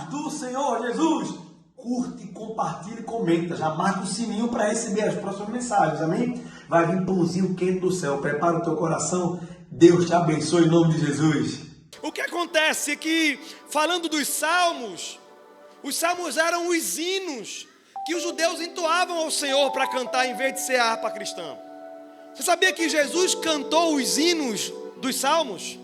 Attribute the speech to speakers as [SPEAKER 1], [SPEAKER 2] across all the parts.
[SPEAKER 1] paz do Senhor Jesus. Curte, compartilha e comenta. Já marca o sininho para receber as próximas mensagens, amém? Vai vir pãozinho quente do céu. Prepara o teu coração. Deus te abençoe em nome de Jesus.
[SPEAKER 2] O que acontece é que, falando dos salmos, os salmos eram os hinos que os judeus entoavam ao Senhor para cantar em vez de ser a harpa cristã. Você sabia que Jesus cantou os hinos dos salmos?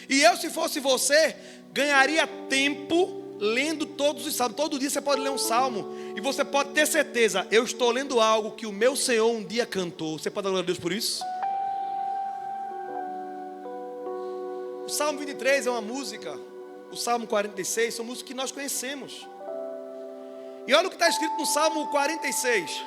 [SPEAKER 2] E eu, se fosse você, ganharia tempo lendo todos os salmos. Todo dia você pode ler um salmo e você pode ter certeza, eu estou lendo algo que o meu Senhor um dia cantou. Você pode dar glória a Deus por isso? O Salmo 23 é uma música, o Salmo 46 são músicas que nós conhecemos. E olha o que está escrito no Salmo 46.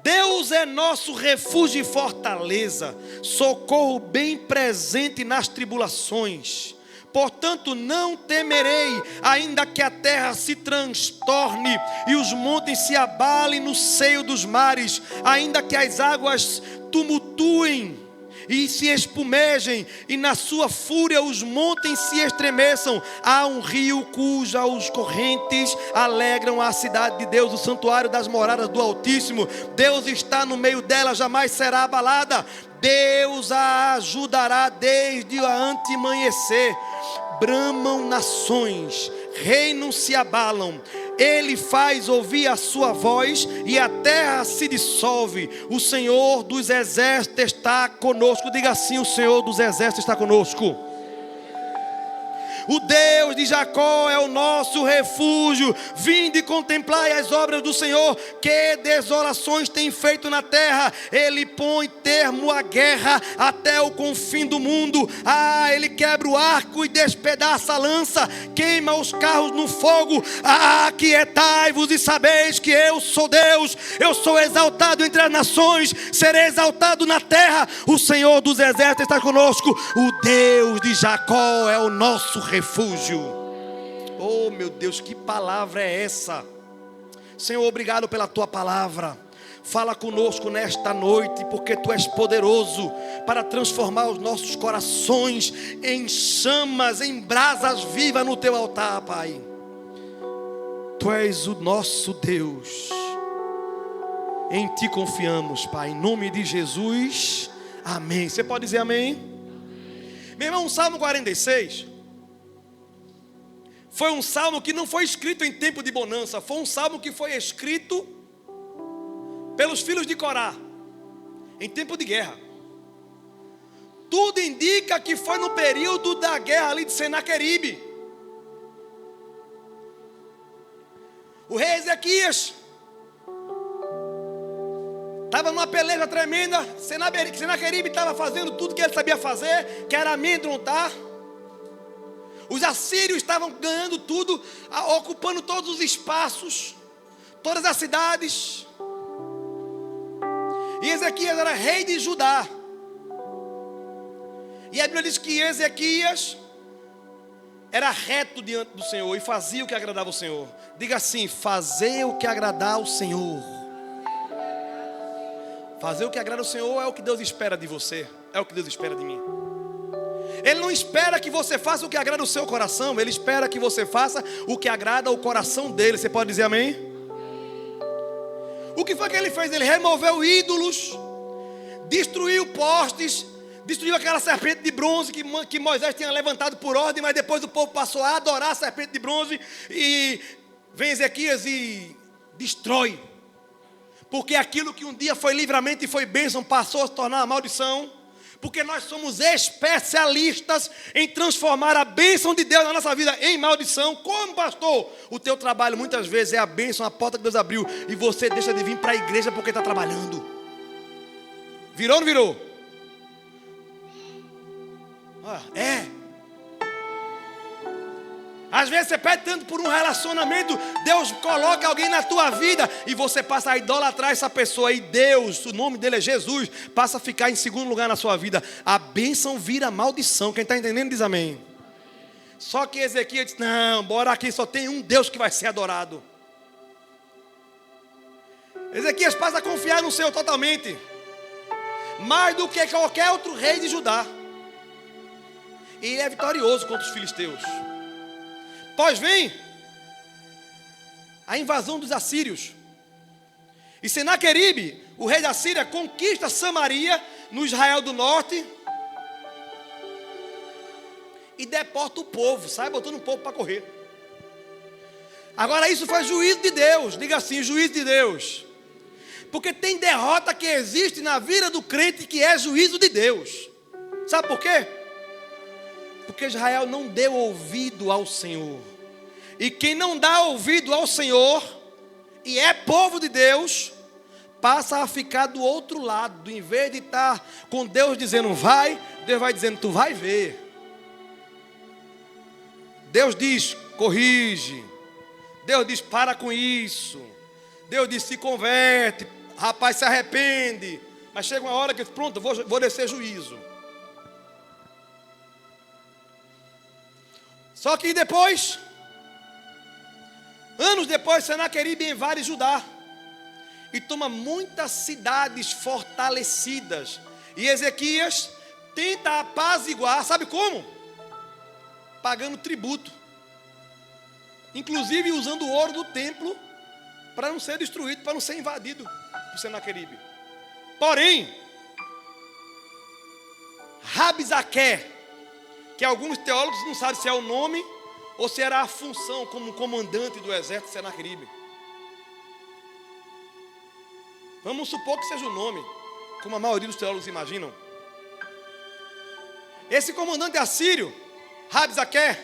[SPEAKER 2] Deus é nosso refúgio e fortaleza, socorro bem presente nas tribulações. Portanto não temerei, ainda que a terra se transtorne e os montes se abalem no seio dos mares, ainda que as águas tumultuem e se espumejem, e na sua fúria os montes se estremeçam. Há um rio cujas correntes alegram a cidade de Deus, o santuário das moradas do Altíssimo. Deus está no meio dela, jamais será abalada. Deus a ajudará desde o antemanhecer. Bramam nações, reinos se abalam. Ele faz ouvir a sua voz e a terra se dissolve. O Senhor dos exércitos está conosco. Diga assim: o Senhor dos exércitos está conosco. O Deus de Jacó é o nosso refúgio. Vinde e contemplai as obras do Senhor, que desolações tem feito na terra. Ele põe termo à guerra até o confim do mundo. Ele quebra o arco e despedaça a lança, queima os carros no fogo. Aquietai-vos e sabeis que eu sou Deus. Eu sou exaltado entre as nações, serei exaltado na terra. O Senhor dos exércitos está conosco. O Deus de Jacó é o nosso refúgio. Oh meu Deus, que palavra é essa? Senhor, obrigado pela tua palavra. Fala conosco nesta noite, porque tu és poderoso para transformar os nossos corações em chamas, em brasas vivas no teu altar, Pai. Tu és o nosso Deus. Em ti confiamos, Pai, em nome de Jesus. Amém. Você pode dizer amém? Meu irmão, o Salmo 46 foi um salmo que não foi escrito em tempo de bonança. Foi um salmo que foi escrito pelos filhos de Corá em tempo de guerra. Tudo indica que foi no período da guerra ali de Senaqueribe. O rei Ezequias estava numa peleja tremenda. Senaqueribe estava fazendo tudo que ele sabia fazer, que era amedrontar. Os assírios estavam ganhando tudo, ocupando todos os espaços, todas as cidades. E Ezequias era rei de Judá. E a Bíblia diz que Ezequias era reto diante do Senhor e fazia o que agradava ao Senhor. Diga assim: fazer o que agradar ao Senhor. Fazer o que agrada ao Senhor é o que Deus espera de você, é o que Deus espera de mim. Ele não espera que você faça o que agrada o seu coração, Ele espera que você faça o que agrada ao coração dele. Você pode dizer amém? O que foi que ele fez? Ele removeu ídolos, destruiu postes, destruiu aquela serpente de bronze que Moisés tinha levantado por ordem, mas depois o povo passou a adorar a serpente de bronze. E vem Ezequias e destrói, porque aquilo que um dia foi livramento e foi bênção passou a se tornar uma maldição. Porque nós somos especialistas em transformar a bênção de Deus na nossa vida em maldição. Como pastor? O teu trabalho muitas vezes é a bênção, a porta que Deus abriu, e você deixa de vir para a igreja porque está trabalhando. Virou ou não virou? Às vezes você pede tanto por um relacionamento, Deus coloca alguém na tua vida e você passa a idolatrar essa pessoa. E Deus, o nome dele é Jesus, passa a ficar em segundo lugar na sua vida. A bênção vira maldição. Quem está entendendo diz amém. Só que Ezequias disse: não, bora aqui, só tem um Deus que vai ser adorado. Ezequias passa a confiar no Senhor totalmente, mais do que qualquer outro rei de Judá. E ele é vitorioso contra os filisteus. Pois vem a invasão dos assírios. E Senaqueribe, o rei da Síria, conquista Samaria, no Israel do norte, e deporta o povo, sai botando o povo para correr. Agora isso foi juízo de Deus, diga assim, juízo de Deus. Porque tem derrota que existe na vida do crente que é juízo de Deus. Sabe por quê? Porque Israel não deu ouvido ao Senhor. E quem não dá ouvido ao Senhor e é povo de Deus, passa a ficar do outro lado. Em vez de estar com Deus dizendo vai, Deus vai dizendo tu vai ver. Deus diz corrige. Deus diz para com isso. Deus diz se converte. Rapaz, se arrepende. Mas chega uma hora que pronto, vou descer juízo. Só que depois, anos depois, Senaqueribe invade Judá e toma muitas cidades fortalecidas. E Ezequias tenta apaziguar, sabe como? Pagando tributo. Inclusive usando o ouro do templo para não ser destruído, para não ser invadido por Senaqueribe. Porém, Rabzaque, que alguns teólogos não sabem se é o nome ou se era a função como comandante do exército de Senaqueribe. Vamos supor que seja o nome, como a maioria dos teólogos imaginam. Esse comandante assírio, Rabzaque,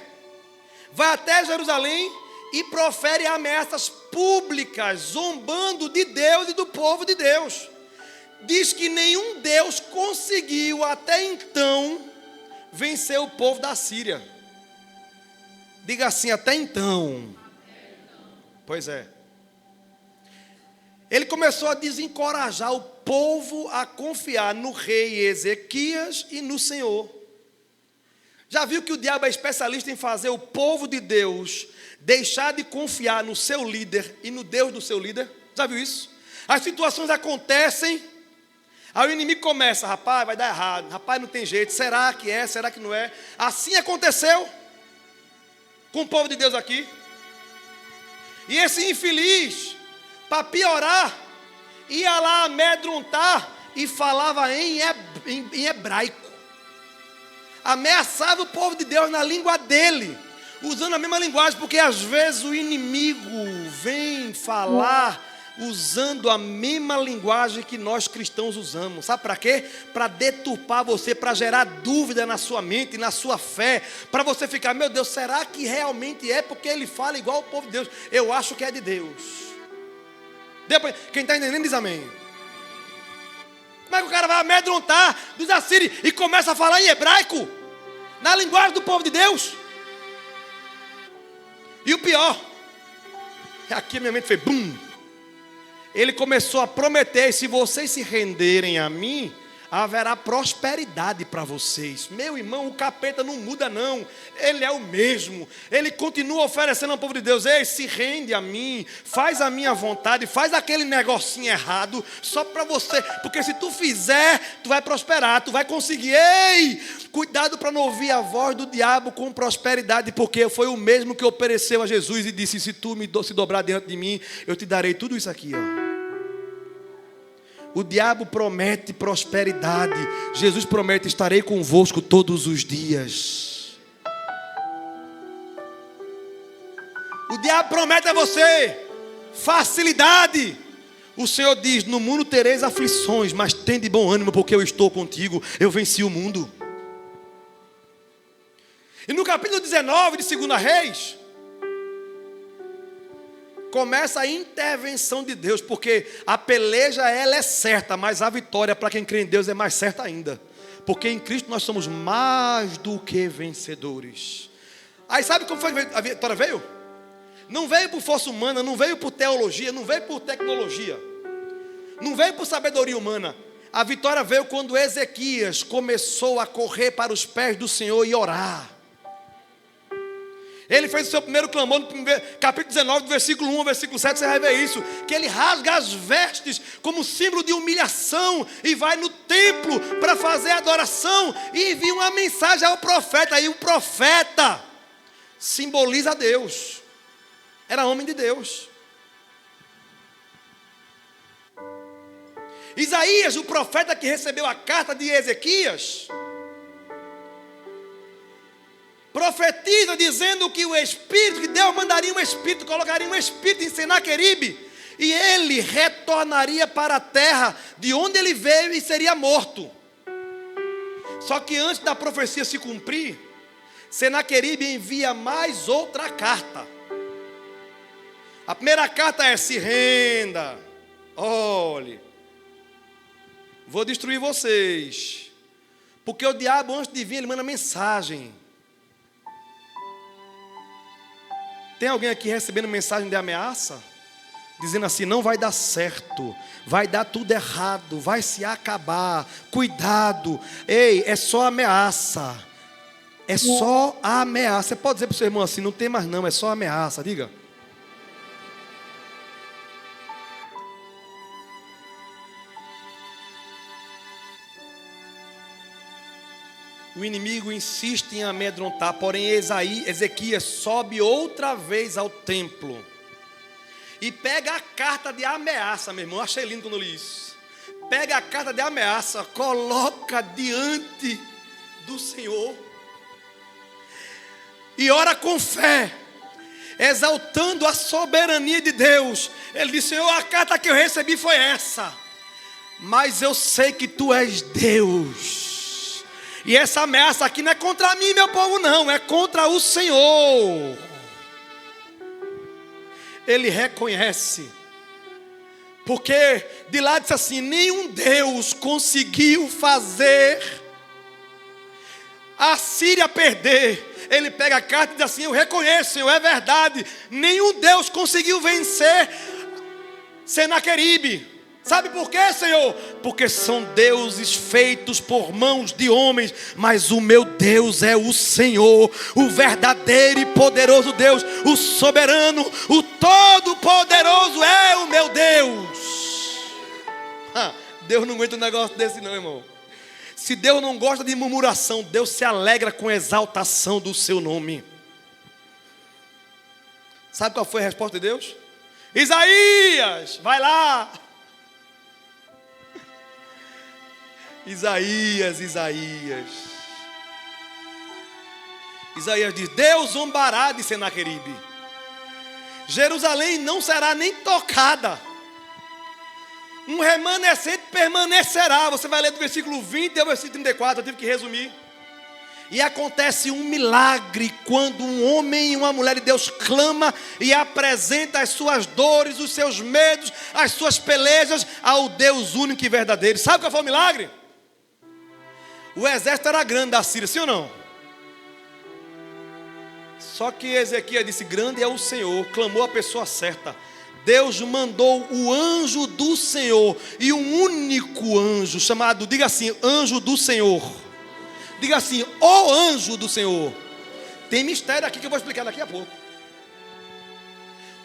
[SPEAKER 2] vai até Jerusalém e profere ameaças públicas, zombando de Deus e do povo de Deus. Diz que nenhum Deus conseguiu até então vencer o povo da Síria. Diga assim, até então. Pois é. Ele começou a desencorajar o povo a confiar no rei Ezequias e no Senhor. Já viu que o diabo é especialista em fazer o povo de Deus deixar de confiar no seu líder e no Deus do seu líder? Já viu isso? As situações acontecem, aí o inimigo começa, rapaz, vai dar errado, rapaz, não tem jeito, será que é, será que não é? Assim aconteceu com o povo de Deus aqui. E esse infeliz, para piorar, ia lá amedrontar e falava em hebraico. Ameaçava o povo de Deus na língua dele, usando a mesma linguagem, porque às vezes o inimigo vem falar usando a mesma linguagem que nós cristãos usamos. Sabe para quê? Para deturpar você, para gerar dúvida na sua mente, na sua fé, para você ficar, meu Deus, será que realmente é porque ele fala igual o povo de Deus? Eu acho que é de Deus. Quem está entendendo diz amém. Como é que o cara vai amedrontar dos assírios e começa a falar em hebraico, na linguagem do povo de Deus? E o pior, aqui a minha mente fez bum. Ele começou a prometer, se vocês se renderem a mim, haverá prosperidade para vocês. Meu irmão, o capeta não muda não, ele é o mesmo. Ele continua oferecendo ao povo de Deus, ei, se rende a mim, faz a minha vontade, faz aquele negocinho errado, só para você, porque se tu fizer, tu vai prosperar, tu vai conseguir. Ei, cuidado para não ouvir a voz do diabo com prosperidade, porque foi o mesmo que ofereceu a Jesus e disse, se tu se dobrar diante de mim, eu te darei tudo isso aqui, ó. O diabo promete prosperidade. Jesus promete, estarei convosco todos os dias. O diabo promete a você facilidade. O Senhor diz, no mundo tereis aflições, mas tende bom ânimo, porque eu estou contigo, eu venci o mundo. E no capítulo 19 de 2 Reis, começa a intervenção de Deus, porque a peleja ela é certa, mas a vitória para quem crê em Deus é mais certa ainda, porque em Cristo nós somos mais do que vencedores. Aí sabe como foi a vitória veio? Não veio por força humana, não veio por teologia, não veio por tecnologia, não veio por sabedoria humana. A vitória veio quando Ezequias começou a correr para os pés do Senhor e orar. Ele fez o seu primeiro clamor no capítulo 19, do versículo 1 ao versículo 7, você vai ver isso, que ele rasga as vestes como símbolo de humilhação e vai no templo para fazer adoração e envia uma mensagem ao profeta. E o profeta simboliza Deus. Era homem de Deus. Isaías, o profeta que recebeu a carta de Ezequias, profetiza dizendo que o Espírito, que Deus mandaria um Espírito, colocaria um Espírito em Senaqueribe, e ele retornaria para a terra de onde ele veio e seria morto. Só que antes da profecia se cumprir, Senaqueribe envia mais outra carta. A primeira carta é: se renda, olhe, vou destruir vocês. Porque o diabo, antes de vir, ele manda mensagem. Tem alguém aqui recebendo mensagem de ameaça? Dizendo assim: não vai dar certo, vai dar tudo errado, vai se acabar, cuidado. Ei, é só ameaça. É só ameaça. Você pode dizer para o seu irmão assim: não tem mais não, é só ameaça. Diga. O inimigo insiste em amedrontar, porém Ezequias sobe outra vez ao templo e pega a carta de ameaça, meu irmão. Eu achei lindo quando eu li isso. Pega a carta de ameaça, coloca diante do Senhor e ora com fé, exaltando a soberania de Deus. Ele disse: Senhor, a carta que eu recebi foi essa, mas eu sei que tu és Deus. E essa ameaça aqui não é contra mim, meu povo, não. É contra o Senhor. Ele reconhece. Porque de lá disse assim: nenhum Deus conseguiu fazer a Síria perder. Ele pega a carta e diz assim: eu reconheço, Senhor, é verdade. Nenhum Deus conseguiu vencer Senaqueribe. Sabe por quê, Senhor? Porque são deuses feitos por mãos de homens, mas o meu Deus é o Senhor, o verdadeiro e poderoso Deus, o soberano, o todo-poderoso é o meu Deus. Deus não aguenta um negócio desse não, irmão. Se Deus não gosta de murmuração, Deus se alegra com a exaltação do seu nome. Sabe qual foi a resposta de Deus? Isaías, vai lá. Isaías diz: Deus zombará de Senaqueribe. Jerusalém não será nem tocada. Um remanescente permanecerá. Você vai ler do versículo 20 ao versículo 34. Eu tive que resumir. E acontece um milagre quando um homem e uma mulher de Deus clama e apresenta as suas dores, os seus medos, as suas pelejas ao Deus único e verdadeiro. Sabe qual foi o milagre? O exército era grande da Síria, sim ou não? Só que Ezequias disse: grande é o Senhor. Clamou a pessoa certa. Deus mandou o anjo do Senhor. E um único anjo chamado, diga assim, anjo do Senhor. Diga assim, o anjo do Senhor. Tem mistério aqui que eu vou explicar daqui a pouco.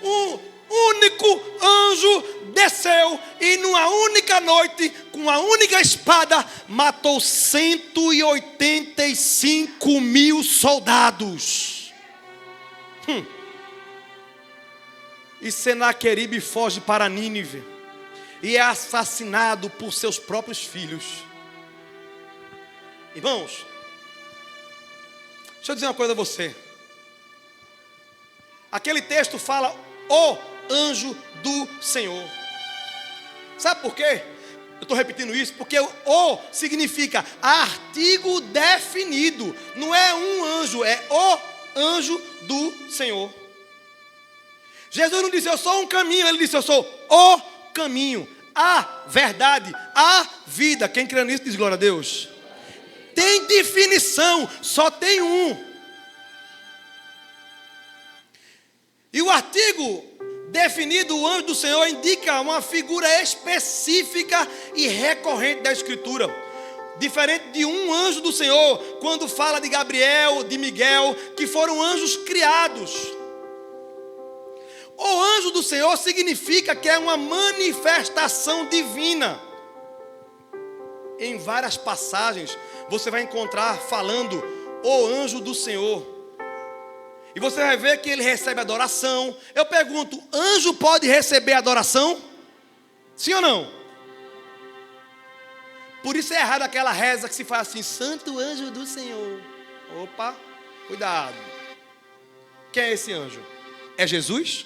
[SPEAKER 2] Um único anjo desceu e numa única noite, com uma única espada, matou 185 mil soldados. E Senaqueribe foge para Nínive e é assassinado por seus próprios filhos. Irmãos, deixa eu dizer uma coisa a você. Aquele texto fala o anjo do Senhor. Sabe por quê? Eu estou repetindo isso porque o significa artigo definido. Não é um anjo, é o anjo do Senhor. Jesus não disse eu sou um caminho, ele disse eu sou o caminho, a verdade, a vida. Quem crê nisso diz glória a Deus. Tem definição, só tem um. E o artigo definido, o anjo do Senhor, indica uma figura específica e recorrente da Escritura. Diferente de um anjo do Senhor, quando fala de Gabriel, de Miguel, que foram anjos criados. O anjo do Senhor significa que é uma manifestação divina. Em várias passagens você vai encontrar falando o anjo do Senhor. E você vai ver que ele recebe adoração. Eu pergunto, anjo pode receber adoração? Sim ou não? Por isso é errado aquela reza que se faz assim: Santo anjo do Senhor. Opa, cuidado. Quem é esse anjo? É Jesus?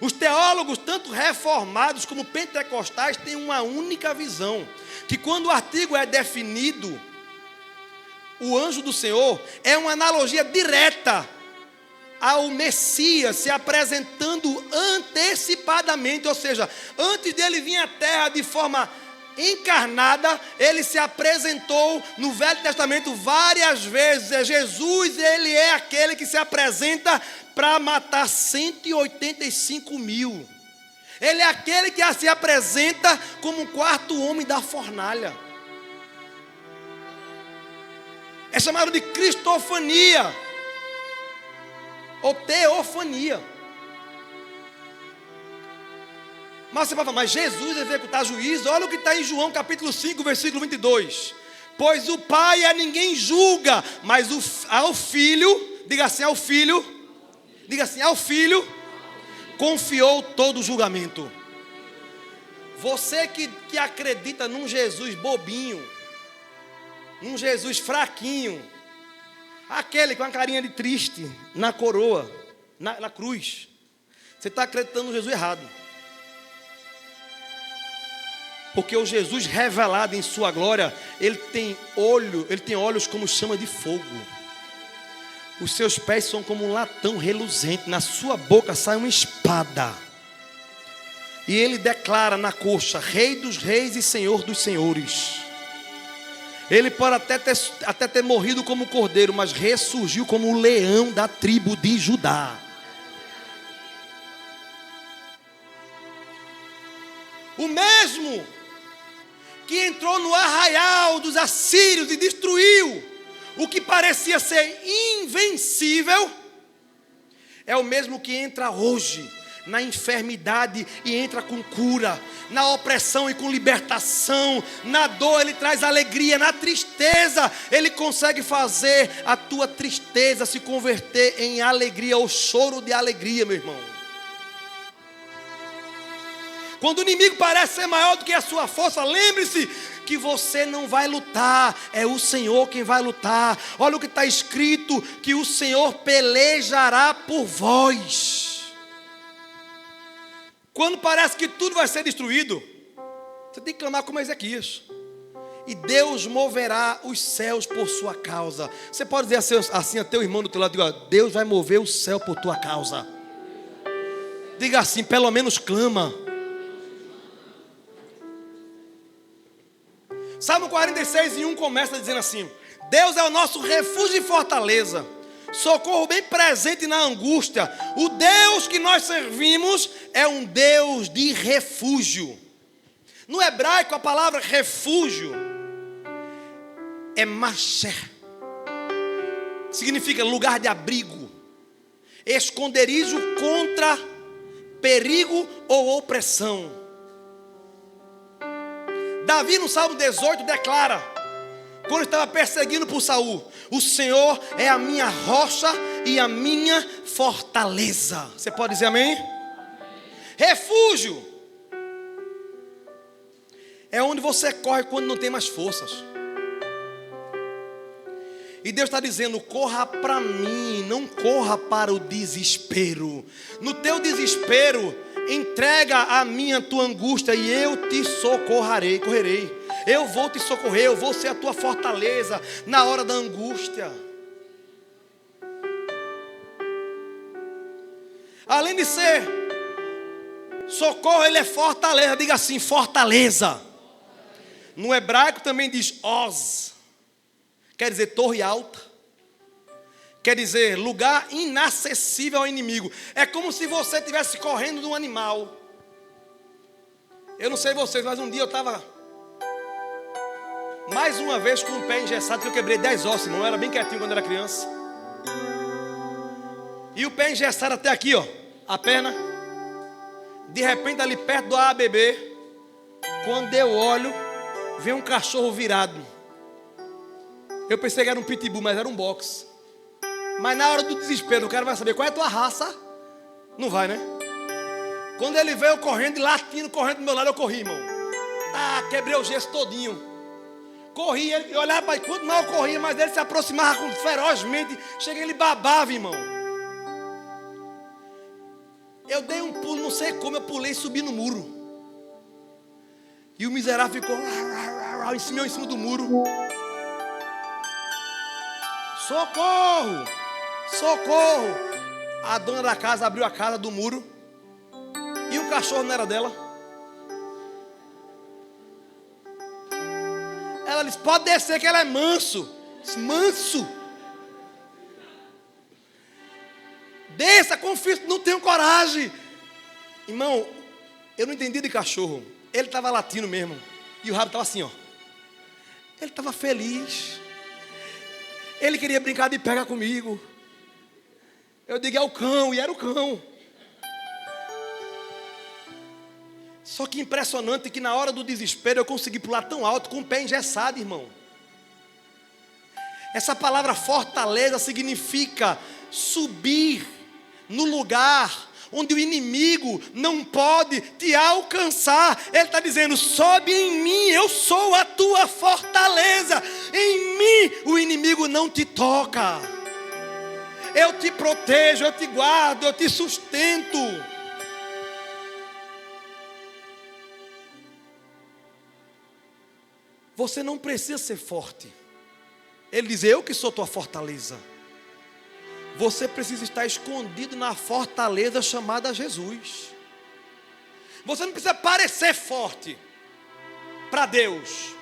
[SPEAKER 2] Os teólogos, tanto reformados como pentecostais, têm uma única visão: que quando o artigo é definido, o anjo do Senhor é uma analogia direta ao Messias se apresentando antecipadamente, ou seja, antes dele vir à terra de forma encarnada, ele se apresentou no Velho Testamento várias vezes. Jesus, ele é aquele que se apresenta para matar 185 mil. Ele é aquele que se apresenta como o quarto homem da fornalha. É chamado de cristofania ou teofania. Mas você vai falar, mas Jesus executar juízo? Olha o que está em João capítulo 5, versículo 22. Pois o Pai a ninguém julga, mas ao Filho, diga assim, ao Filho, confiou todo o julgamento. Você que acredita num Jesus bobinho, num Jesus fraquinho, aquele com a carinha de triste na coroa, na cruz, você está acreditando no Jesus errado. Porque o Jesus revelado em sua glória, ele tem olhos como chama de fogo. Os seus pés são como um latão reluzente, na sua boca sai uma espada. E ele declara na coxa: Rei dos reis e Senhor dos senhores. Ele pode até ter morrido como cordeiro, mas ressurgiu como o leão da tribo de Judá. O mesmo que entrou no arraial dos assírios e destruiu o que parecia ser invencível, é o mesmo que entra hoje na enfermidade e entra com cura, na opressão e com libertação, na dor ele traz alegria, na tristeza ele consegue fazer a tua tristeza se converter em alegria, ou choro de alegria, meu irmão. Quando o inimigo parece ser maior do que a sua força, lembre-se que você não vai lutar, é o Senhor quem vai lutar. Olha o que está escrito, que o Senhor pelejará por vós. Quando parece que tudo vai ser destruído, você tem que clamar como Ezequias: e Deus moverá os céus por sua causa. Você pode dizer assim a teu irmão do teu lado: diga, Deus vai mover o céu por tua causa. Diga assim, pelo menos clama. Salmo 46:1 começa dizendo assim: Deus é o nosso refúgio e fortaleza, socorro bem presente na angústia. O Deus que nós servimos é um Deus de refúgio. No hebraico a palavra refúgio é masher, significa lugar de abrigo, esconderijo contra perigo ou opressão. Davi no Salmo 18 declara, quando estava perseguindo por Saul: o Senhor é a minha rocha e a minha fortaleza. Você pode dizer amém? Refúgio é onde você corre quando não tem mais forças. E Deus está dizendo: corra para mim, não corra para o desespero. No teu desespero, entrega a mim a tua angústia e eu te correrei. Eu vou te socorrer, eu vou ser a tua fortaleza na hora da angústia. Além de ser socorro, ele é fortaleza. Diga assim, fortaleza. No hebraico também diz Oz, quer dizer torre alta, quer dizer lugar inacessível ao inimigo. É como se você estivesse correndo de um animal. Eu não sei vocês, mas um dia eu estava mais uma vez com o pé engessado, que eu quebrei 10 ossos, não era bem quietinho quando era criança. E o pé engessado até aqui, ó, a perna. De repente ali perto do ABB, quando eu olho, vem um cachorro virado. Eu pensei que era um pitbull, mas era um box. Mas na hora do desespero, o cara vai saber qual é a tua raça. Não vai, né? Quando ele veio correndo e latindo, correndo do meu lado, eu corri, irmão. Quebrei o gesso todinho. Corri, ele olhava para quanto mais eu corria, mas ele se aproximava ferozmente. Cheguei, ele babava, irmão. Eu dei um pulo, não sei como, eu pulei e subi no muro. E o miserável ficou em cima do muro. Socorro! Socorro! A dona da casa abriu a casa do muro. E o cachorro não era dela. Ela disse, pode descer que ela é manso. Disse, manso? Desça, confio, não tenho coragem. Irmão, eu não entendi de cachorro. Ele estava latindo mesmo. E o rabo estava assim, ó. Ele estava feliz. Ele queria brincar de pega comigo. Eu digo, é o cão, e era o cão. Só que impressionante que na hora do desespero eu consegui pular tão alto com o pé engessado, irmão. Essa palavra fortaleza significa subir no lugar onde o inimigo não pode te alcançar. Ele está dizendo, sobe em mim, eu sou a tua fortaleza. Em mim o inimigo não te toca. Eu te protejo, eu te guardo, eu te sustento. Você não precisa ser forte. Ele diz, eu que sou tua fortaleza. Você precisa estar escondido na fortaleza chamada Jesus. Você não precisa parecer forte para Deus.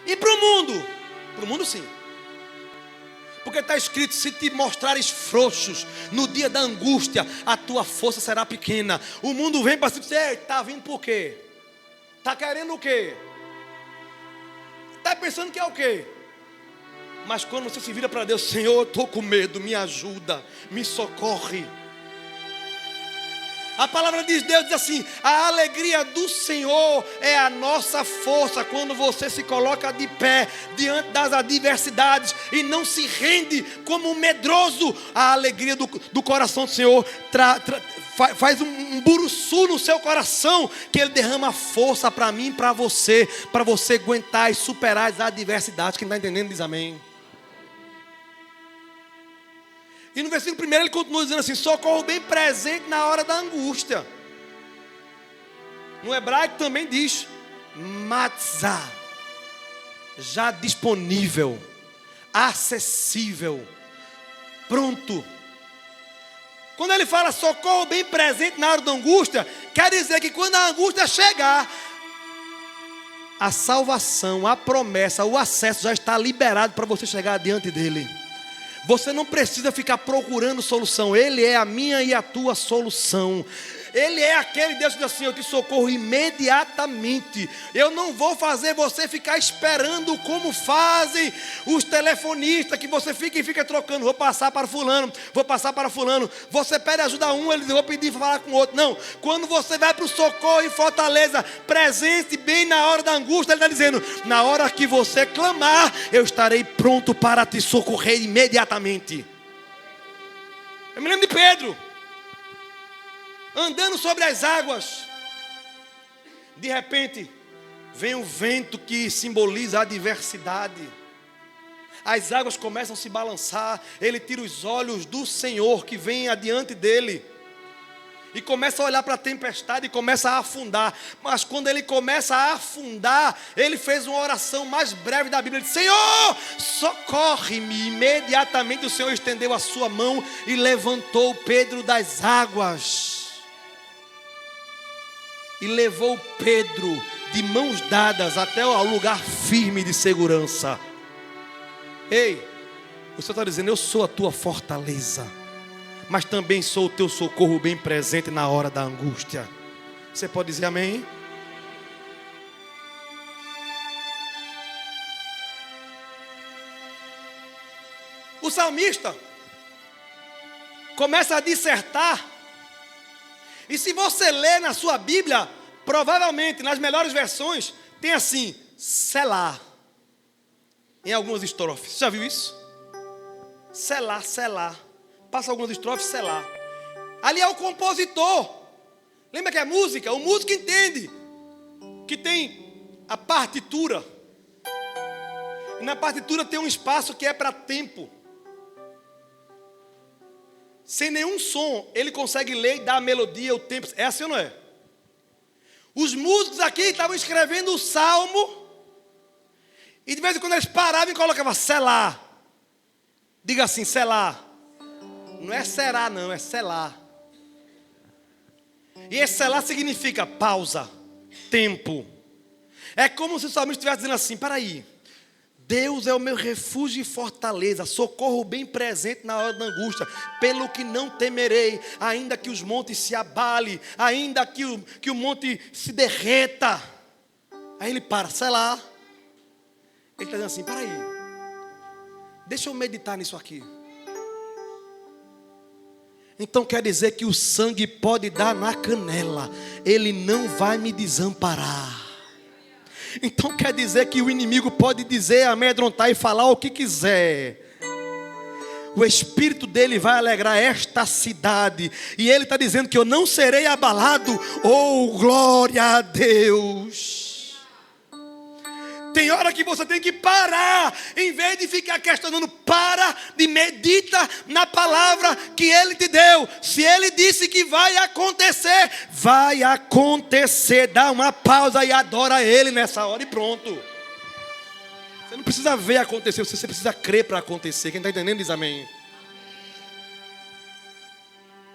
[SPEAKER 2] E para o mundo? Para o mundo sim. Porque está escrito, se te mostrares frouxos no dia da angústia, a tua força será pequena. O mundo vem para dizer, está vindo por quê? Está querendo o quê? Está pensando que é o quê? Mas quando você se vira para Deus, Senhor, eu estou com medo, me ajuda, me socorre. A palavra de Deus diz assim, a alegria do Senhor é a nossa força. Quando você se coloca de pé diante das adversidades e não se rende como um medroso, a alegria do coração do Senhor faz um buruçu no seu coração, que Ele derrama força para mim e para você aguentar e superar as adversidades. Quem está entendendo diz amém. E no versículo 1 ele continua dizendo assim, socorro bem presente na hora da angústia. No hebraico também diz, matzah, já disponível, acessível, pronto. Quando ele fala socorro bem presente na hora da angústia, quer dizer que quando a angústia chegar, a salvação, a promessa, o acesso já está liberado para você chegar diante dele. Você não precisa ficar procurando solução. Ele é a minha e a tua solução. Ele é aquele Deus que diz assim, eu te socorro imediatamente. Eu não vou fazer você ficar esperando como fazem os telefonistas, que você fica trocando, vou passar para fulano, vou passar para fulano. Você pede ajuda a um, ele diz, vou pedir para falar com o outro. Não, quando você vai para o socorro em fortaleza, presente bem na hora da angústia, ele está dizendo, na hora que você clamar, eu estarei pronto para te socorrer imediatamente. Eu me lembro de Pedro, andando sobre as águas. De repente, vem o vento que simboliza a adversidade. As águas começam a se balançar. Ele tira os olhos do Senhor que vem adiante dele. E começa a olhar para a tempestade e começa a afundar. Mas quando ele começa a afundar, ele fez uma oração mais breve da Bíblia. Ele disse, Senhor, socorre-me. Imediatamente o Senhor estendeu a sua mão e levantou Pedro das águas. E levou Pedro de mãos dadas até o lugar firme de segurança. Ei, o Senhor está dizendo, eu sou a tua fortaleza, mas também sou o teu socorro bem presente na hora da angústia. Você pode dizer amém? O salmista começa a dissertar. E se você ler na sua Bíblia, provavelmente nas melhores versões, tem assim, Selá, em algumas estrofes. Você já viu isso? Selah, selah. Passa algumas estrofes, selah. Ali é o compositor. Lembra que é música? O músico entende que tem a partitura. E na partitura tem um espaço que é para tempo. Sem nenhum som, ele consegue ler e dar a melodia, o tempo. É assim ou não é? Os músicos aqui estavam escrevendo o salmo. E de vez em quando eles paravam e colocavam selah. Diga assim, selah. Não é será não, é selah. E esse selah significa pausa, tempo. É como se o salmista estivesse dizendo assim, para aí. Deus é o meu refúgio e fortaleza, socorro bem presente na hora da angústia, pelo que não temerei, ainda que os montes se abalem, ainda que o monte se derreta. Aí ele para, selah. Ele está dizendo assim, para aí, deixa eu meditar nisso aqui. Então quer dizer que o sangue pode dar na canela, ele não vai me desamparar. Então quer dizer que o inimigo pode dizer, amedrontar e falar o que quiser. O espírito dele vai alegrar esta cidade. E ele está dizendo que eu não serei abalado. Oh, glória a Deus. Tem hora que você tem que parar. Em vez de ficar questionando, para e medita na palavra que ele te deu. Se ele disse que vai acontecer, vai acontecer. Dá uma pausa e adora ele nessa hora e pronto. Você não precisa ver acontecer, você precisa crer para acontecer. Quem está entendendo diz amém.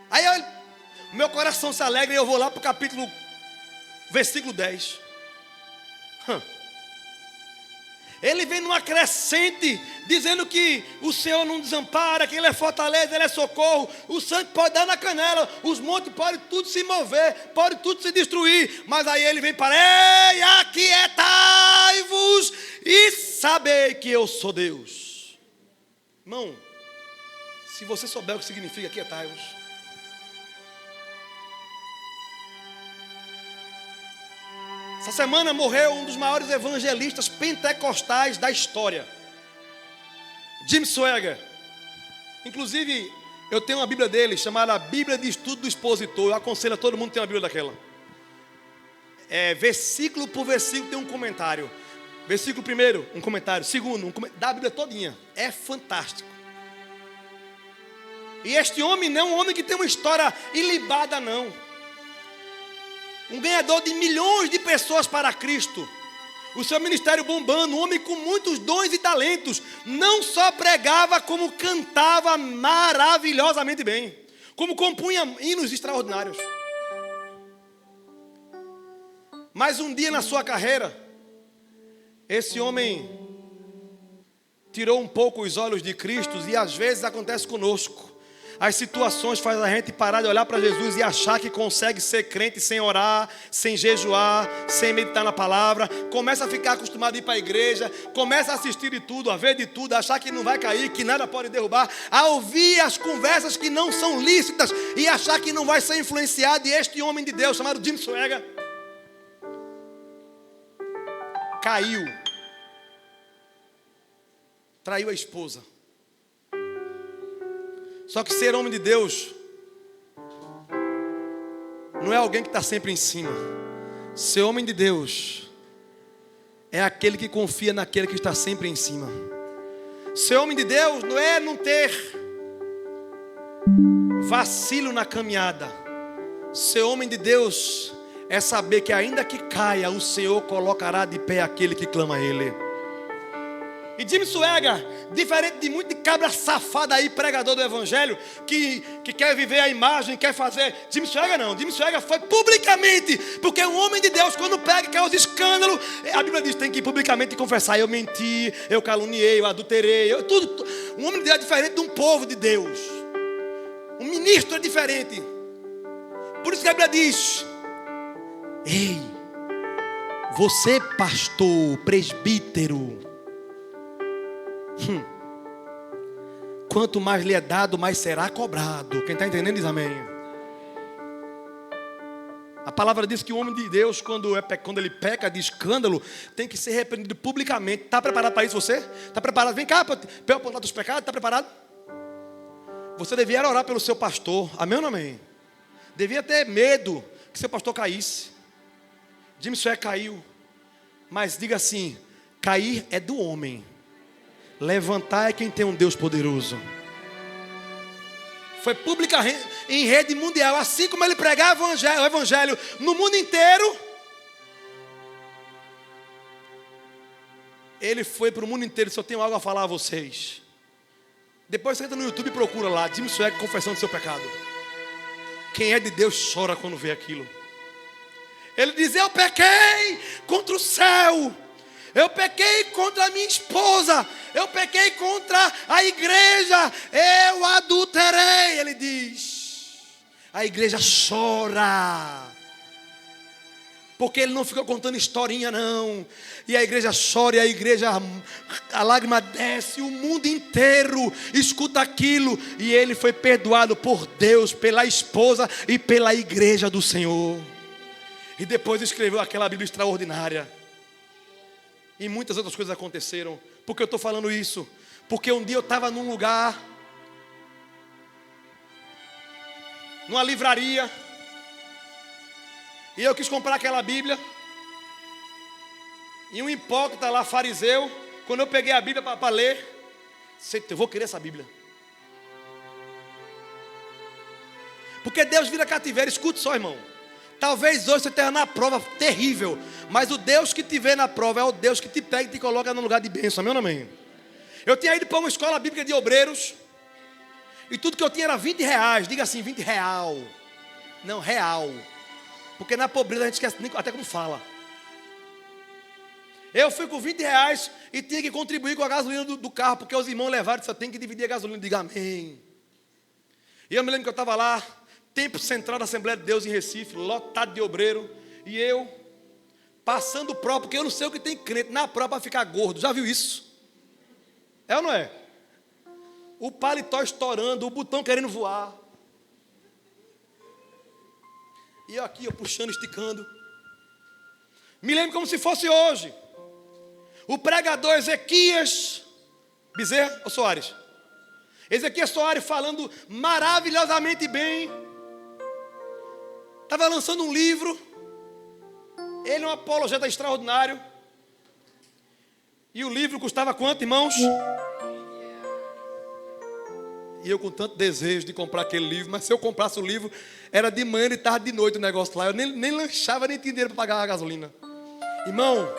[SPEAKER 2] Aí meu coração se alegra e eu vou lá para o capítulo, versículo 10. Ele vem numa crescente, dizendo que o Senhor não desampara, que Ele é fortaleza, Ele é socorro. O sangue pode dar na canela, os montes podem tudo se mover, pode tudo se destruir. Mas aí Ele vem para, ei, aquietai-vos e sabei que eu sou Deus. Irmão, se você souber o que significa aquietai-vos. Essa semana morreu um dos maiores evangelistas pentecostais da história, Jim Swaggart. Inclusive, eu tenho uma Bíblia dele, chamada Bíblia de Estudo do Expositor. Eu aconselho a todo mundo a ter uma Bíblia daquela. Versículo por versículo tem um comentário. Versículo primeiro, um comentário. Segundo, da Bíblia todinha. É fantástico. E este homem não é um homem que tem uma história ilibada, não. Um ganhador de milhões de pessoas para Cristo. O seu ministério bombando. Um homem com muitos dons e talentos. Não só pregava, como cantava maravilhosamente bem. Como compunha hinos extraordinários. Mas um dia na sua carreira, esse homem tirou um pouco os olhos de Cristo. E às vezes acontece conosco. As situações fazem a gente parar de olhar para Jesus e achar que consegue ser crente sem orar, sem jejuar, sem meditar na palavra. Começa a ficar acostumado a ir para a igreja, começa a assistir de tudo, a ver de tudo, a achar que não vai cair, que nada pode derrubar, a ouvir as conversas que não são lícitas e achar que não vai ser influenciado. E este homem de Deus, chamado Jim Swaggart, caiu, traiu a esposa. Só que ser homem de Deus não é alguém que está sempre em cima. Ser homem de Deus é aquele que confia naquele que está sempre em cima. Ser homem de Deus não é não ter vacilo na caminhada. Ser homem de Deus é saber que ainda que caia, o Senhor colocará de pé aquele que clama a Ele. E Jim Swaggart, diferente de muito de cabra safada aí, pregador do evangelho, que quer viver a imagem, quer fazer. Jim Swaggart não, Jim Swaggart foi publicamente, porque um homem de Deus, quando pega e causa escândalo, a Bíblia diz, tem que publicamente confessar, eu menti, eu caluniei, eu adulterei, tudo. Um homem de Deus é diferente de um povo de Deus. Um ministro é diferente. Por isso que a Bíblia diz, ei, você pastor, presbítero, quanto mais lhe é dado, mais será cobrado. Quem está entendendo diz amém. A palavra diz que o homem de Deus, quando ele peca de escândalo, tem que ser repreendido publicamente. Está preparado para isso você? Está preparado? Vem cá para eu apontar os pecados. Está preparado? Você devia orar pelo seu pastor. Amém ou não amém? Devia ter medo que seu pastor caísse. Jim Swagger caiu. Mas diga assim: cair é do homem, levantar é quem tem um Deus poderoso. Foi pública em rede mundial. Assim como ele pregava o evangelho no mundo inteiro, ele foi para o mundo inteiro. Só tenho algo a falar a vocês. Depois você entra no YouTube e procura lá Jim Swagger confessando seu pecado. Quem é de Deus chora quando vê aquilo. Ele diz: eu pequei contra o céu, eu pequei contra a minha esposa, eu pequei contra a igreja, eu adulterei. Ele diz. A igreja chora, porque ele não ficou contando historinha não. E a igreja chora, e a lágrima desce, o mundo inteiro escuta aquilo. E ele foi perdoado por Deus, pela esposa e pela igreja do Senhor. E depois escreveu aquela Bíblia extraordinária. E muitas outras coisas aconteceram. Por que eu estou falando isso? Porque um dia eu estava num lugar, numa livraria, e eu quis comprar aquela Bíblia. E um hipócrita lá, fariseu, quando eu peguei a Bíblia para ler, disse: eu vou querer essa Bíblia. Porque Deus vira cativeiro. Escute só, irmão. Talvez hoje você esteja na prova terrível, mas o Deus que te vê na prova é o Deus que te pega e te coloca no lugar de bênção. Amém ou não amém? Eu tinha ido para uma escola bíblica de obreiros, e tudo que eu tinha era 20 reais. Diga assim, 20 real. Não, real. Porque na pobreza a gente esquece até como fala. Eu fui com 20 reais e tinha que contribuir com a gasolina do carro, porque os irmãos levaram e só tem que dividir a gasolina. Diga amém. E eu me lembro que eu estava lá, Templo Central da Assembleia de Deus em Recife, lotado de obreiro, e eu passando prova, porque eu não sei o que tem crente na prova para ficar gordo. Já viu isso? É ou não é? O paletó estourando, o botão querendo voar, e eu aqui, eu puxando, esticando. Me lembro como se fosse hoje. O pregador Ezequias Bezerra ou Soares? Ezequias Soares falando maravilhosamente bem. Estava lançando um livro. Ele é um apologeta extraordinário. E o livro custava quanto, irmãos? E eu com tanto desejo de comprar aquele livro. Mas se eu comprasse o livro, era de manhã e tarde de noite o negócio lá. Eu nem lanchava, nem tinha dinheiro para pagar a gasolina. Irmão,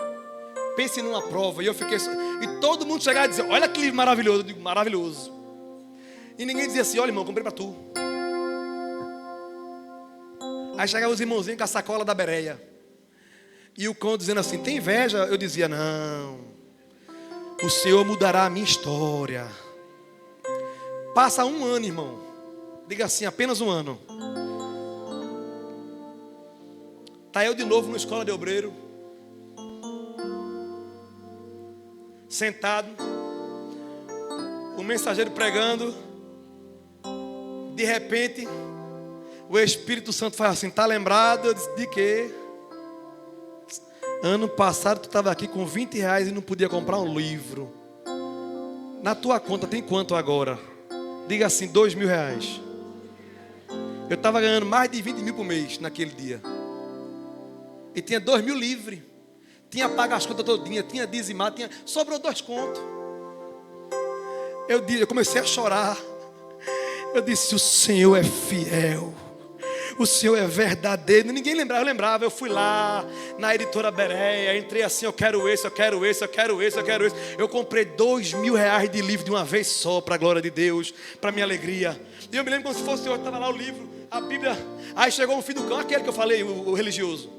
[SPEAKER 2] pense numa prova. E eu fiquei. E todo mundo chegava e dizia: olha que livro maravilhoso. Eu digo: maravilhoso. E ninguém dizia assim: olha, irmão, comprei para tu. Aí chegavam os irmãozinhos com a sacola da Bereia. E o cão dizendo assim: tem inveja? Eu dizia: não, o Senhor mudará a minha história. Passa um ano, irmão. Diga assim, apenas um ano. Está eu de novo na escola de obreiro, sentado, o mensageiro pregando. De repente, o Espírito Santo faz assim: está lembrado? Eu disse: de quê? Ano passado tu estava aqui com 20 reais e não podia comprar um livro. Na tua conta tem quanto agora? Diga assim: 2.000 reais. Eu estava ganhando mais de 20 mil por mês naquele dia. E tinha 2.000 livres. Tinha pago as contas todinha, tinha dizimado, sobrou 2 contos. Eu comecei a chorar. Eu disse: o Senhor é fiel, o Senhor é verdadeiro. Ninguém lembrava, eu lembrava. Eu fui lá na editora Bereia, entrei assim: eu quero esse, eu quero esse, eu quero esse, eu quero esse. Eu comprei 2.000 reais de livro de uma vez só, para a glória de Deus, para a minha alegria. E eu me lembro como se fosse hoje, estava lá o livro, a Bíblia. Aí chegou um filho do cão, aquele que eu falei, o religioso.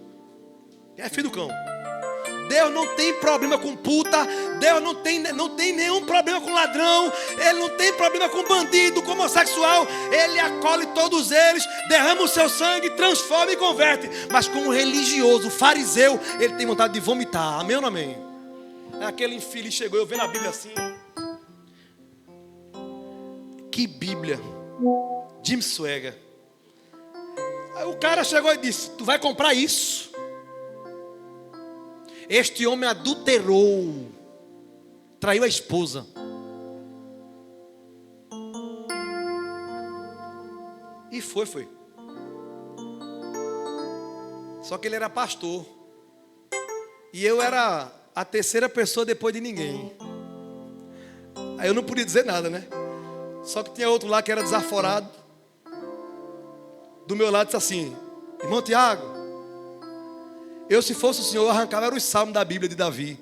[SPEAKER 2] É filho do cão. Deus não tem problema com puta. Deus não tem nenhum problema com ladrão. Ele não tem problema com bandido, com homossexual. Ele acolhe todos eles, derrama o seu sangue, transforma e converte. Mas como religioso, fariseu, ele tem vontade de vomitar. Amém ou não amém? Aquele infeliz chegou, eu vendo a Bíblia assim. Que Bíblia? Jim Swagger. Aí o cara chegou e disse: tu vai comprar isso? Este homem adulterou, traiu a esposa. Foi. Só que ele era pastor. E eu era a terceira pessoa depois de ninguém. Aí eu não podia dizer nada, né? Só que tinha outro lá que era desaforado. Do meu lado disse assim: irmão Tiago, eu se fosse o senhor arrancava os salmos da Bíblia de Davi.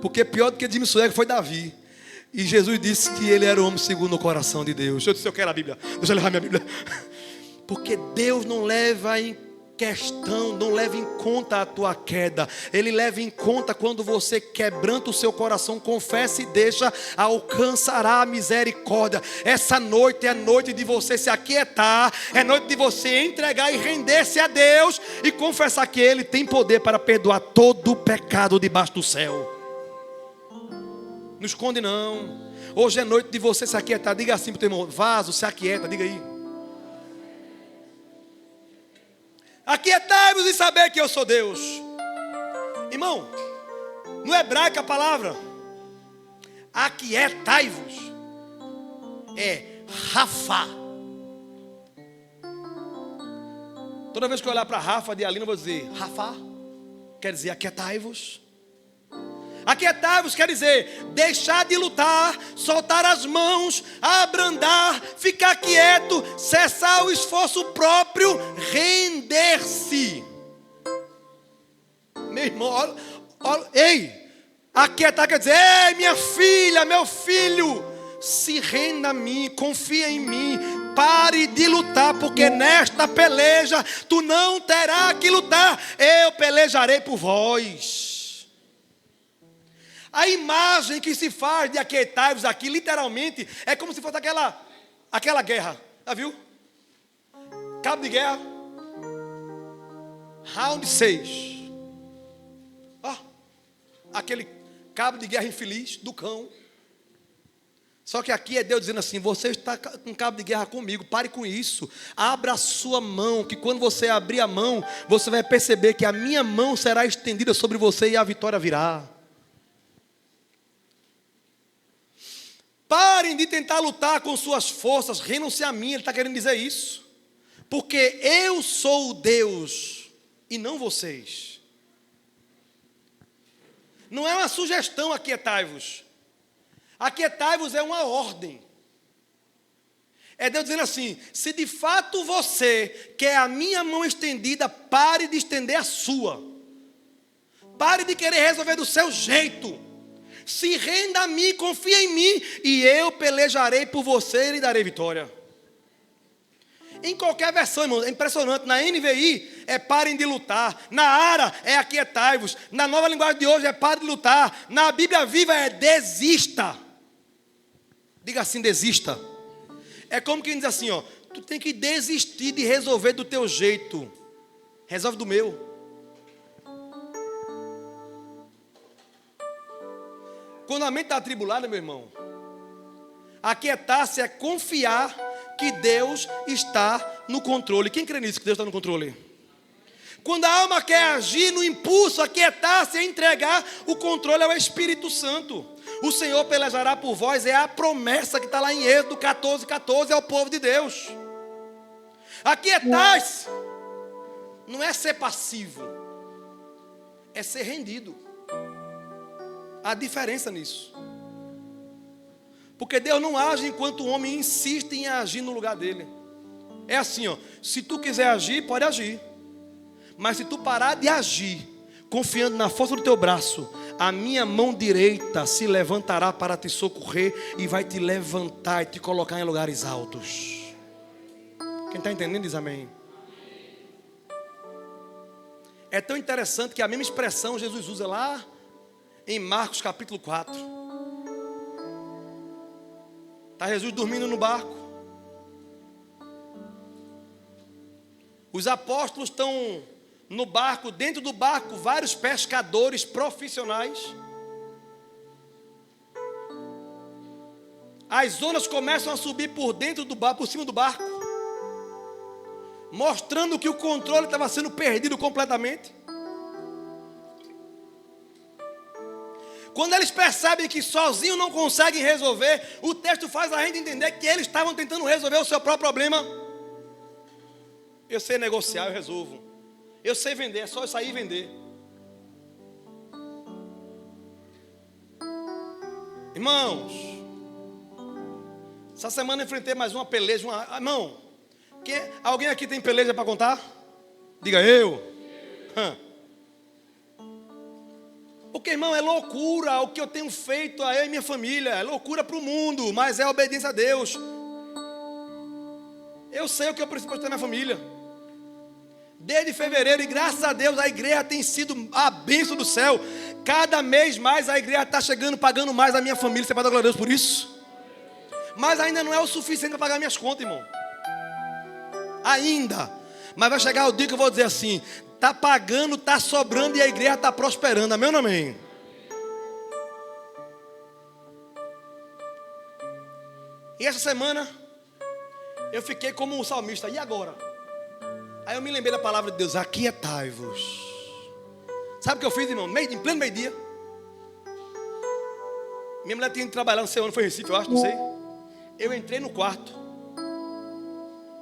[SPEAKER 2] Porque pior do que Jimmy Swagger foi Davi. E Jesus disse que ele era o homem segundo o coração de Deus. Eu disse: eu quero a Bíblia, deixa eu levar minha Bíblia. Porque Deus não leva em questão, não leva em conta a tua queda. Ele leva em conta quando você quebranta o seu coração, confessa e deixa, alcançará a misericórdia. Essa noite é noite de você se aquietar, é noite de você entregar e render-se a Deus e confessar que Ele tem poder para perdoar todo o pecado debaixo do céu. Não esconde não. Hoje é noite de você se aquietar. Diga assim para o teu irmão: vaso, se aquieta, diga aí. Aquietai-vos e saber que eu sou Deus. Irmão, no hebraico a palavra aquietai-vos é Rafa. Toda vez que eu olhar para Rafa de Alina, eu vou dizer Rafa, quer dizer aquietai-vos. Aquietai-vos quer dizer deixar de lutar, soltar as mãos, abrandar, ficar quieto, cessar o esforço próprio, render-se. Meu irmão, ei, aquietar quer dizer: ei, minha filha, meu filho, se renda a mim, confia em mim, pare de lutar, porque nesta peleja tu não terás que lutar, eu pelejarei por vós. A imagem que se faz de aquietai-vos aqui, literalmente, é como se fosse aquela guerra. Já viu? Cabo de guerra. Round 6. Aquele cabo de guerra infeliz do cão. Só que aqui é Deus dizendo assim: você está com cabo de guerra comigo, pare com isso. Abra a sua mão, que quando você abrir a mão, você vai perceber que a minha mão será estendida sobre você e a vitória virá. Parem de tentar lutar com suas forças, renunciem a mim. Ele está querendo dizer isso. Porque eu sou o Deus e não vocês. Não é uma sugestão aquietai-vos. Aquietai-vos é uma ordem. É Deus dizendo assim: se de fato você quer a minha mão estendida, pare de estender a sua. Pare de querer resolver do seu jeito. Se renda a mim, confia em mim, e eu pelejarei por você e lhe darei vitória. Em qualquer versão, irmão, é impressionante. Na NVI é parem de lutar. Na ARA é aquietai-vos. Na nova linguagem de hoje é pare de lutar. Na Bíblia Viva é desista. Diga assim: desista. É como quem diz assim, ó: tu tem que desistir de resolver do teu jeito. Resolve do meu. Quando a mente está atribulada, meu irmão, aquietar-se é confiar que Deus está no controle. Quem crê nisso, que Deus está no controle? Quando a alma quer agir no impulso, aquietar-se é entregar o controle ao Espírito Santo. O Senhor pelejará por vós, é a promessa que está lá em Êxodo 14:14 ao povo de Deus. Aquietar-se não é ser passivo, é ser rendido. Há diferença nisso. Porque Deus não age enquanto o homem insiste em agir no lugar dele. É assim, ó: se tu quiser agir, pode agir. Mas se tu parar de agir, confiando na força do teu braço, a minha mão direita se levantará para te socorrer e vai te levantar e te colocar em lugares altos. Quem está entendendo diz amém. É tão interessante que a mesma expressão Jesus usa lá em Marcos capítulo 4. Está Jesus dormindo no barco. Os apóstolos estão no barco, dentro do barco, vários pescadores profissionais. As ondas começam a subir por dentro do barco, por cima do barco, mostrando que o controle estava sendo perdido completamente. Quando eles percebem que sozinhos não conseguem resolver, o texto faz a gente entender que eles estavam tentando resolver o seu próprio problema. Eu sei negociar, eu resolvo. Eu sei vender, é só eu sair e vender. Irmãos, essa semana eu enfrentei mais uma peleja. Irmão, alguém aqui tem peleja para contar? Diga eu. Porque, irmão, é loucura o que eu tenho feito a eu e minha família. É loucura para o mundo, mas é obediência a Deus. Eu sei o que eu preciso para ter minha família. Desde fevereiro, e graças a Deus, a igreja tem sido a bênção do céu. Cada mês mais a igreja está chegando, pagando mais a minha família. Você pode dar glória a Deus por isso? Mas ainda não é o suficiente para pagar minhas contas, irmão. Ainda. Mas vai chegar o dia que eu vou dizer assim: está pagando, está sobrando e a igreja está prosperando. Amém ou não amém? E essa semana eu fiquei como um salmista. E agora? Aí eu me lembrei da palavra de Deus: aquietai-vos. Sabe o que eu fiz, irmão? Em pleno meio-dia. Minha mulher tinha ido trabalhar, não sei onde, foi em Recife, eu acho, não sei. Eu entrei no quarto,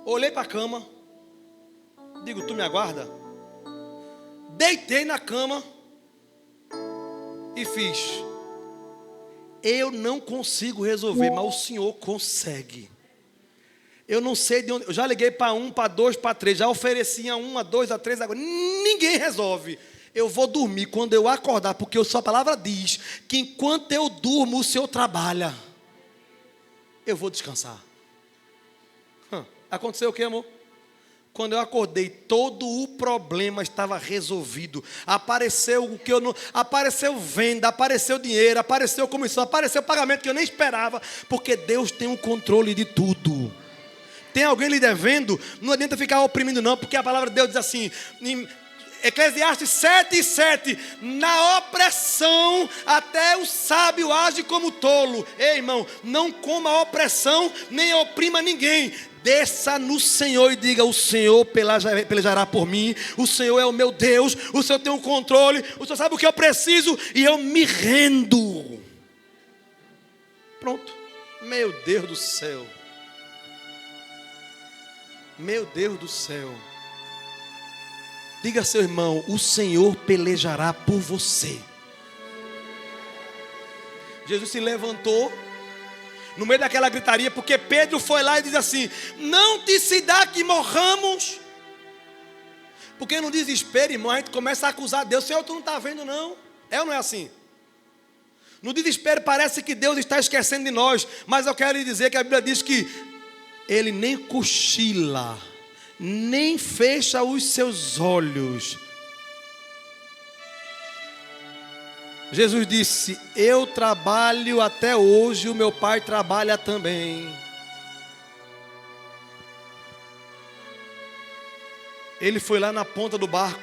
[SPEAKER 2] olhei para a cama, digo: tu me aguarda? Deitei na cama e fiz. Eu não consigo resolver, mas o Senhor consegue. Eu não sei de onde. Eu já liguei para 1, para 2, para 3. Já ofereci a 1, a 2, a 3. Agora ninguém resolve. Eu vou dormir quando eu acordar, porque a sua palavra diz que enquanto eu durmo, o Senhor trabalha. Eu vou descansar. Aconteceu o que, amor? Quando eu acordei, todo o problema estava resolvido. Apareceu o que eu não... Apareceu venda, apareceu dinheiro, apareceu comissão, apareceu pagamento que eu nem esperava. Porque Deus tem o controle de tudo. Tem alguém lhe devendo? Não adianta ficar oprimindo não, porque a palavra de Deus diz assim, em Eclesiastes 7:7, na opressão até o sábio age como tolo. Ei, irmão, não coma a opressão, nem oprima ninguém. Desça no Senhor e diga: o Senhor pelejará por mim, o Senhor é o meu Deus, o Senhor tem um controle, o Senhor sabe o que eu preciso e eu me rendo. Pronto. Meu Deus do céu. Meu Deus do céu. Diga a seu irmão: o Senhor pelejará por você. Jesus se levantou no meio daquela gritaria, porque Pedro foi lá e diz assim: não te se dá que morramos. Porque no desespero, irmão, a gente começa a acusar Deus: Senhor, tu não está vendo não? É ou não é assim? No desespero parece que Deus está esquecendo de nós. Mas eu quero lhe dizer que a Bíblia diz que Ele nem cochila, nem fecha os seus olhos. Jesus disse: eu trabalho até hoje, o meu Pai trabalha também. Ele foi lá na ponta do barco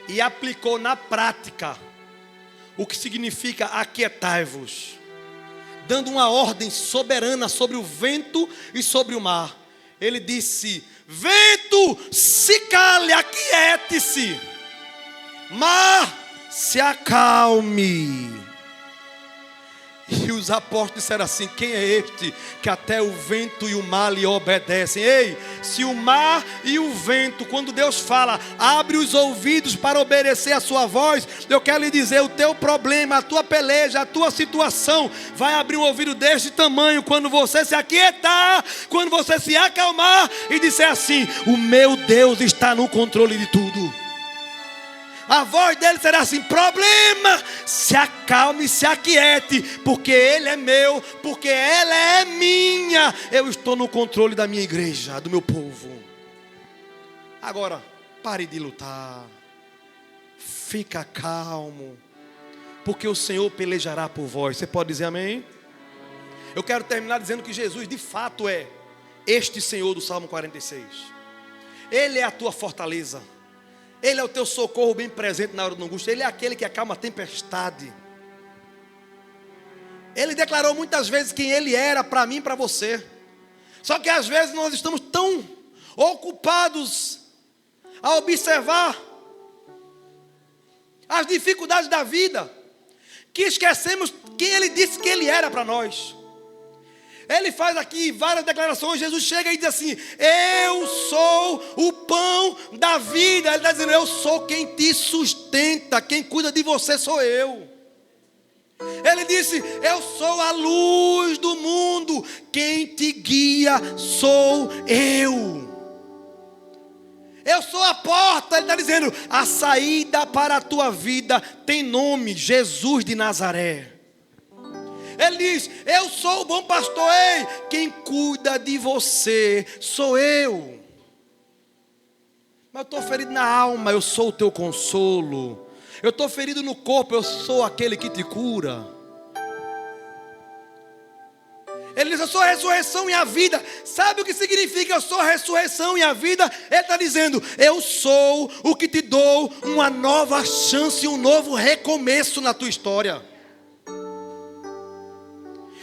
[SPEAKER 2] e aplicou na prática o que significa aquietai-vos, dando uma ordem soberana sobre o vento e sobre o mar. Ele disse: vento, se cale, aquiete-se. Mar, se acalme. E os apóstolos disseram assim: quem é este que até o vento e o mar lhe obedecem? Ei, se o mar e o vento, quando Deus fala, abre os ouvidos para obedecer a sua voz, eu quero lhe dizer: o teu problema, a tua peleja, a tua situação vai abrir um ouvido deste tamanho quando você se aquietar, quando você se acalmar e disser assim: o meu Deus está no controle de tudo. A voz dele será assim: problema, se acalme, se aquiete, porque ele é meu, porque ela é minha. Eu estou no controle da minha igreja, do meu povo. Agora, pare de lutar. Fica calmo, porque o Senhor pelejará por vós. Você pode dizer amém? Eu quero terminar dizendo que Jesus de fato é este Senhor do Salmo 46. Ele é a tua fortaleza. Ele é o teu socorro bem presente na hora da angústia. Ele é aquele que acalma a tempestade. Ele declarou muitas vezes quem Ele era para mim e para você. Só que às vezes nós estamos tão ocupados a observar as dificuldades da vida, que esquecemos quem Ele disse que Ele era para nós. Ele faz aqui várias declarações. Jesus chega e diz assim: eu sou o pão da vida. Ele está dizendo: eu sou quem te sustenta, quem cuida de você sou eu. Ele disse: eu sou a luz do mundo, quem te guia sou eu. Eu sou a porta. Ele está dizendo: a saída para a tua vida tem nome, Jesus de Nazaré. Ele diz: eu sou o bom pastor, ei, quem cuida de você sou eu. Mas eu estou ferido na alma, eu sou o teu consolo. Eu estou ferido no corpo, eu sou aquele que te cura. Ele diz: eu sou a ressurreição e a vida. Sabe o que significa eu sou a ressurreição e a vida? Ele está dizendo: eu sou o que te dou uma nova chance, um novo recomeço na tua história.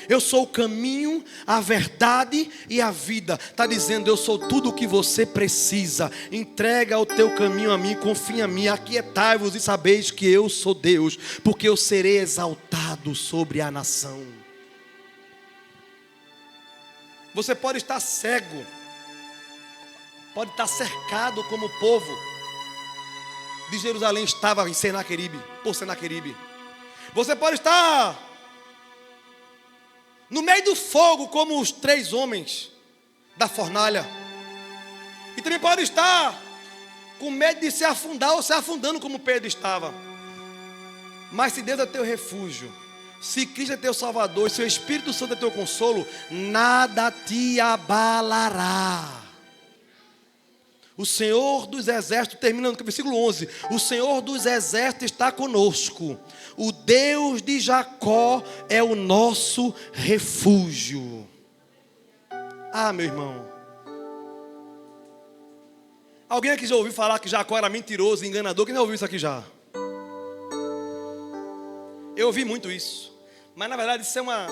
[SPEAKER 2] Eu sou o caminho, a verdade e a vida. Está dizendo: eu sou tudo o que você precisa. Entrega o teu caminho a mim, confia em mim. Aquietai-vos e sabeis que eu sou Deus, porque eu serei exaltado sobre a nação. Você pode estar cego, pode estar cercado como o povo de Jerusalém estava em Senaqueribe, por Senaqueribe. Você pode estar no meio do fogo, como os 3 homens da fornalha. E também pode estar com medo de se afundar ou se afundando, como Pedro estava. Mas se Deus é teu refúgio, se Cristo é teu Salvador, se o Espírito Santo é teu consolo, nada te abalará. O Senhor dos exércitos, terminando com o versículo 11: o Senhor dos exércitos está conosco. O Deus de Jacó é o nosso refúgio. Ah, meu irmão, alguém aqui já ouviu falar que Jacó era mentiroso e enganador? Quem já ouviu isso aqui já? Eu ouvi muito isso, mas na verdade isso é uma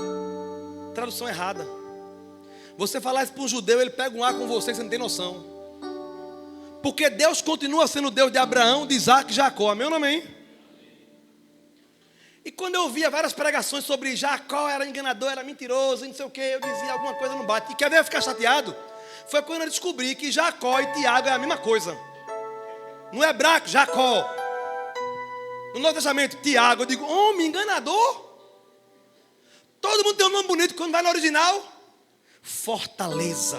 [SPEAKER 2] tradução errada. Você falar isso para um judeu, ele pega um ar com você, você não tem noção. Porque Deus continua sendo o Deus de Abraão, de Isaac e Jacó. Amém ou não amém? E quando eu ouvia várias pregações sobre Jacó era enganador, era mentiroso, não sei o que, eu dizia: alguma coisa não bate. E quer ver eu ficar chateado? Foi quando eu descobri que Jacó e Tiago é a mesma coisa. No hebraico, Jacó. No Novo Testamento, Tiago. Eu digo: homem enganador. Todo mundo tem um nome bonito. Quando vai no original, Fortaleza.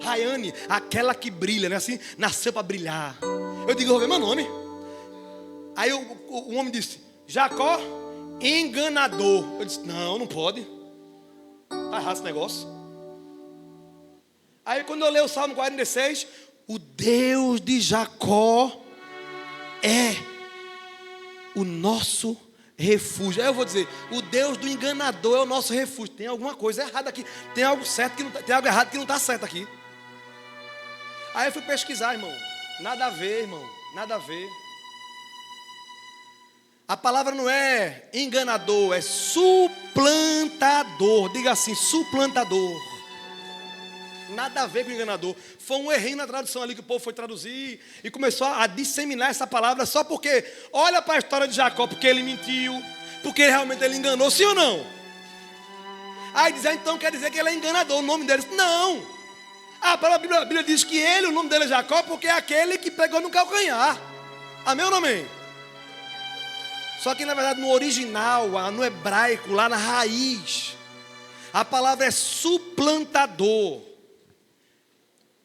[SPEAKER 2] Rayane, aquela que brilha, né? Assim, nasceu para brilhar. Eu digo: eu vou ver meu nome. Aí o homem disse: Jacó, enganador. Eu disse: não, não pode. Está errado esse negócio. Aí quando eu leio o Salmo 46, o Deus de Jacó é o nosso refúgio. Aí eu vou dizer: o Deus do enganador é o nosso refúgio. Tem alguma coisa errada aqui. Tem algo certo que não tá, tem algo errado que não está certo aqui. Aí eu fui pesquisar, irmão. Nada a ver, irmão. Nada a ver. A palavra não é enganador, é suplantador. Diga assim: suplantador. Nada a ver com enganador. Foi um errinho na tradução ali que o povo foi traduzir e começou a disseminar essa palavra só porque olha para a história de Jacó, porque ele mentiu, porque realmente ele enganou, sim ou não? Aí diz: então quer dizer que ele é enganador, o nome dele. Não. A Bíblia diz que ele, o nome dele é Jacó, porque é aquele que pegou no calcanhar. Amém ou não amém? Só que na verdade no original, no hebraico, lá na raiz, a palavra é suplantador.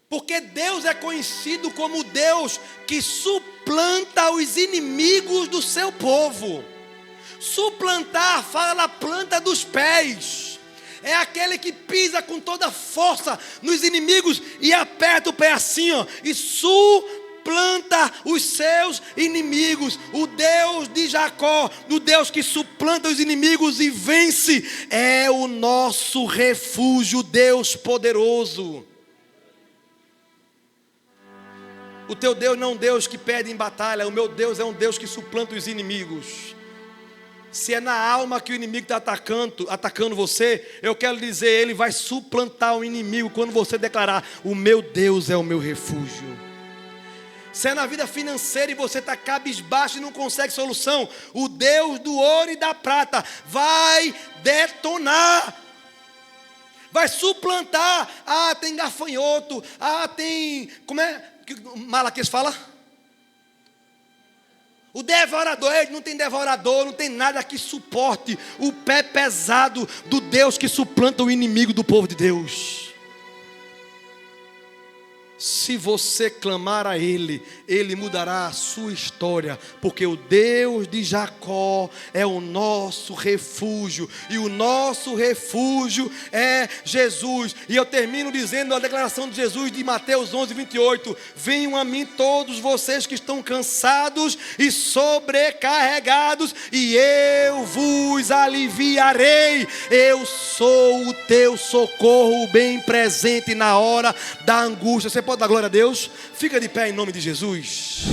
[SPEAKER 2] Porque Deus é conhecido como Deus que suplanta os inimigos do seu povo. Suplantar fala na planta dos pés. É aquele que pisa com toda força nos inimigos e aperta o pé assim, ó, e suplanta os seus inimigos. O Deus de Jacó, o Deus que suplanta os inimigos e vence, é o nosso refúgio, Deus poderoso. O teu Deus não é um Deus que perde em batalha. O meu Deus é um Deus que suplanta os inimigos. Se é na alma que o inimigo está atacando você, eu quero dizer, ele vai suplantar o inimigo quando você declarar: o meu Deus é o meu refúgio. Se é na vida financeira e você está cabisbaixo e não consegue solução, o Deus do ouro e da prata vai detonar. vai suplantar. Ah, tem gafanhoto. Ah, tem... Como é que Malaquias fala? O devorador, ele não tem devorador, não tem nada que suporte o pé pesado do Deus que suplanta o inimigo do povo de Deus. Se você clamar a Ele, Ele mudará a sua história, porque o Deus de Jacó é o nosso refúgio, e o nosso refúgio é Jesus. E eu termino dizendo a declaração de Jesus de Mateus 11:28: venham a mim todos vocês que estão cansados e sobrecarregados, e eu vos aliviarei. Eu sou o teu socorro bem presente na hora da angústia. Você pode dar glória a Deus? Fica de pé em nome de Jesus.